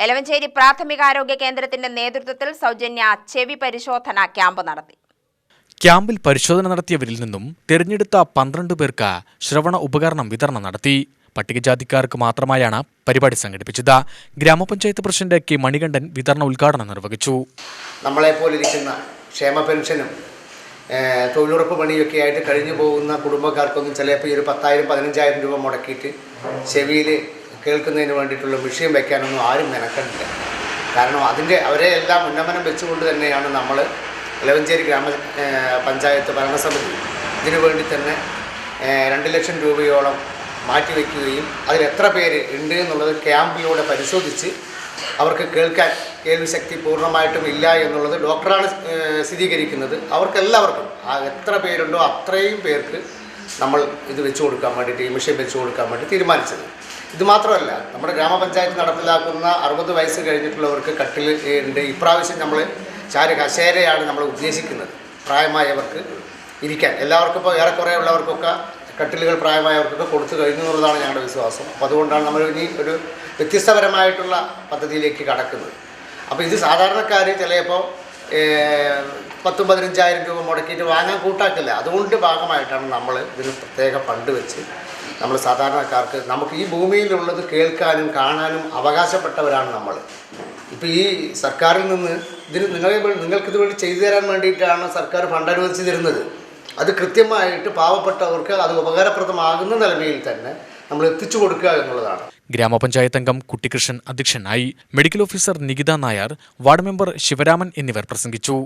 എലവഞ്ചേരി പ്രാഥമികാരോഗ്യ കേന്ദ്രത്തിന്റെ നേതൃത്വത്തിൽ സൗജന്യ ചെവി പരിശോധന ക്യാമ്പ് നടത്തി. ക്യാമ്പിൽ പരിശോധന നടത്തിയവരിൽ നിന്നും തിരഞ്ഞെടുത്ത 12 പേർക്ക് ശ്രവണ ഉപകരണം വിതരണം നടത്തി. പട്ടികജാതിക്കാർക്ക് മാത്രമായാണ് പരിപാടി സംഘടിപ്പിച്ചത്. ഗ്രാമപഞ്ചായത്ത് പ്രസിഡന്റ് കെ മണികണ്ഠൻ വിതരണ ഉദ്ഘാടനം നിർവഹിച്ചു. നമ്മളെപ്പോലിരിക്കുന്ന ക്ഷേമ പെൻഷനും തൊഴിലുറപ്പ് പണിയൊക്കെ ആയിട്ട് കഴിഞ്ഞു പോകുന്ന കുടുംബക്കാർക്കൊന്നും ചിലപ്പോൾ ഈ ഒരു 10,000-15,000 രൂപ മുടക്കിയിട്ട് ചെവിയിൽ കേൾക്കുന്നതിന് വേണ്ടിയിട്ടുള്ള വിഷയം വയ്ക്കാനൊന്നും ആരും മെനക്കണ്ടില്ല. കാരണം അവരെ എല്ലാം ഉന്നമനം വെച്ചുകൊണ്ട് തന്നെയാണ് നമ്മൾ എലവഞ്ചേരി ഗ്രാമപഞ്ചായത്ത് ഭരണസമിതി ഇതിനു വേണ്ടി തന്നെ 2 ലക്ഷം രൂപയോളം മാറ്റിവെക്കുകയും അതിൽ എത്ര പേര് ഉണ്ട് എന്നുള്ളത് ക്യാമ്പിലൂടെ പരിശോധിച്ച് അവർക്ക് കേൾവി ശക്തി പൂർണ്ണമായിട്ടും ഇല്ല എന്നുള്ളത് ഡോക്ടറാണ് സ്ഥിരീകരിക്കുന്നത്. അവർക്കെല്ലാവർക്കും എത്ര പേരുണ്ടോ അത്രയും പേർക്ക് നമ്മൾ ഇത് വെച്ചു കൊടുക്കാൻ വേണ്ടിയിട്ട് ഈ മിഷൻ വെച്ചു കൊടുക്കാൻ വേണ്ടി തീരുമാനിച്ചത്. ഇത് മാത്രമല്ല, നമ്മുടെ ഗ്രാമപഞ്ചായത്ത് നടപ്പിലാക്കുന്ന 60 വയസ്സ് കഴിഞ്ഞിട്ടുള്ളവർക്ക് കട്ടിൽ ഉണ്ട്. ഇപ്രാവശ്യം നമ്മൾ കസേരയാണ് നമ്മൾ ഉദ്ദേശിക്കുന്നത് പ്രായമായവർക്ക് ഇരിക്കാൻ. എല്ലാവർക്കും ഇപ്പോൾ ഏറെക്കുറെ ഉള്ളവർക്കൊക്കെ കട്ടിലുകൾ പ്രായമായവർക്കൊക്കെ കൊടുത്തു കഴിഞ്ഞു എന്നുള്ളതാണ് ഞങ്ങളുടെ വിശ്വാസം. അപ്പോൾ അതുകൊണ്ടാണ് നമ്മൾ ഇനി ഒരു വ്യത്യസ്തപരമായിട്ടുള്ള പദ്ധതിയിലേക്ക് കടക്കുന്നത്. അപ്പോൾ ഇത് സാധാരണക്കാർ ചിലപ്പോൾ 10,000-15,000 രൂപ മുടക്കിയിട്ട് വാങ്ങാൻ കൂട്ടാക്കില്ല. അതുകൊണ്ട് ഭാഗമായിട്ടാണ് നമ്മൾ ഇതിന് പ്രത്യേക ഫണ്ട് വെച്ച് നമ്മൾ സാധാരണക്കാർക്ക് നമുക്ക് ഈ ഭൂമിയിലുള്ളത് കേൾക്കാനും കാണാനും അവകാശപ്പെട്ടവരാണ് നമ്മൾ. ഇപ്പോൾ ഈ സർക്കാരിൽ നിന്ന് നിങ്ങൾക്കിത് വേണ്ടി ചെയ്തു തരാൻ വേണ്ടിയിട്ടാണ് സർക്കാർ ഫണ്ട് അനുവദിച്ച് തരുന്നത്. അത് കൃത്യമായിട്ട് പാവപ്പെട്ടവർക്ക് അത് ഉപകാരപ്രദമാകുന്ന നിലയിൽ തന്നെ നമ്മൾ എത്തിച്ചു കൊടുക്കുക എന്നുള്ളതാണ്. ഗ്രാമപഞ്ചായത്ത് അംഗം കുട്ടികൃഷ്ണൻ അധ്യക്ഷനായി. Medical officer Nikita Nair, ward member Sivaraman എന്നിവർ പ്രസംഗിച്ചു.